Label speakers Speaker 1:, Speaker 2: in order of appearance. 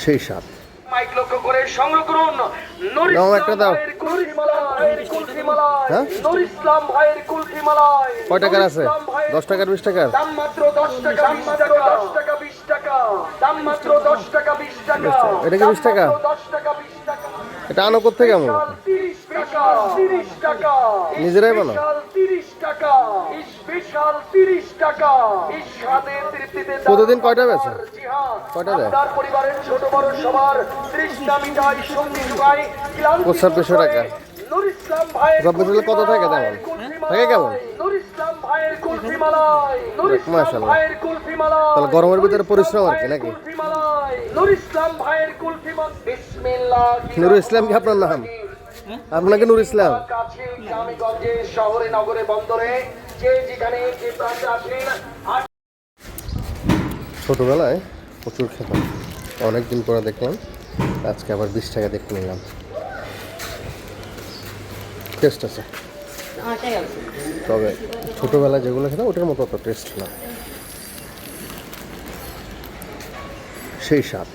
Speaker 1: সেই স্বাদ।
Speaker 2: মাইক লক্ষ্য করে সংগ্রহ করুন নূর
Speaker 1: একটা
Speaker 2: ইসলাম
Speaker 1: দাও।
Speaker 2: ভাইয়ের কুলফি মালাই, কুলফি মালাই,
Speaker 1: হ্যাঁ?
Speaker 2: নূর ইসলাম ভাইয়ের কুলফি মালাই।
Speaker 1: কয় টাকার
Speaker 2: নূর
Speaker 1: আছে?
Speaker 2: ইসলাম ভাইয়ের
Speaker 1: 10 টাকার 20 টাকার?
Speaker 2: দাম মাত্র 10 টাকা, 20 টাকা, 10 টাকা 20 টাকা, দাম মাত্র 10 টাকা 20 টাকা।
Speaker 1: এটা কি 20 টাকা?
Speaker 2: 10 টাকা 20 টাকা।
Speaker 1: এটা আনো কোত্থেকে আমো?
Speaker 2: 30 টাকা, 30 টাকা।
Speaker 1: নিজেরাই বানাও?
Speaker 2: স্পেশাল 30 টাকা, স্পেশাল 30 টাকা। এই স্বাদের তৃপ্তিতে দাম
Speaker 1: প্রতিদিন কয়টা বেচো?
Speaker 2: জি হ্যাঁ,
Speaker 1: কয়টা দেয়?
Speaker 2: আপনার পরিবারের ছোট বড় সবার তৃষ্ণা মিটাই, সঙ্গী যোগাই, ক্লান্তি
Speaker 1: 2500 টাকা।
Speaker 2: নূর ইসলাম ভাইয়ের
Speaker 1: সব বেচলে কত থাকে তেমন? থাকে কেমন?
Speaker 2: নূর ইসলাম ভাইয়ের কুলফি মালাই, নূর ইসলাম
Speaker 1: মাশাআল্লাহ।
Speaker 2: ভাইয়ের কুলফি মালাই।
Speaker 1: তাহলে গরমের ভিতরে পরিশ্রম আর কি নাকি?
Speaker 2: কুলফি মালাই, নূর ইসলাম ভাইয়ের কুলফি মালাই। বিসমিল্লাহ।
Speaker 1: নুরুল ইসলাম কি আপনার নাম? আপনাকে নুরুল ইসলাম?
Speaker 2: কাছে গ্রামে গঞ্জে শহরে নগরে বন্দরে যে যেখানে যে প্রান্তে আছেন
Speaker 1: ছোটবেলায় প্রচুর খেতাম, অনেকদিন পরে দেখলাম, আজকে আবার 20 টাকা দেখতে নিলাম। টেস্ট আছে, তবে ছোটবেলায় যেগুলো খেতাম ওটার মতো অত টেস্ট না, সেই স্বাদ।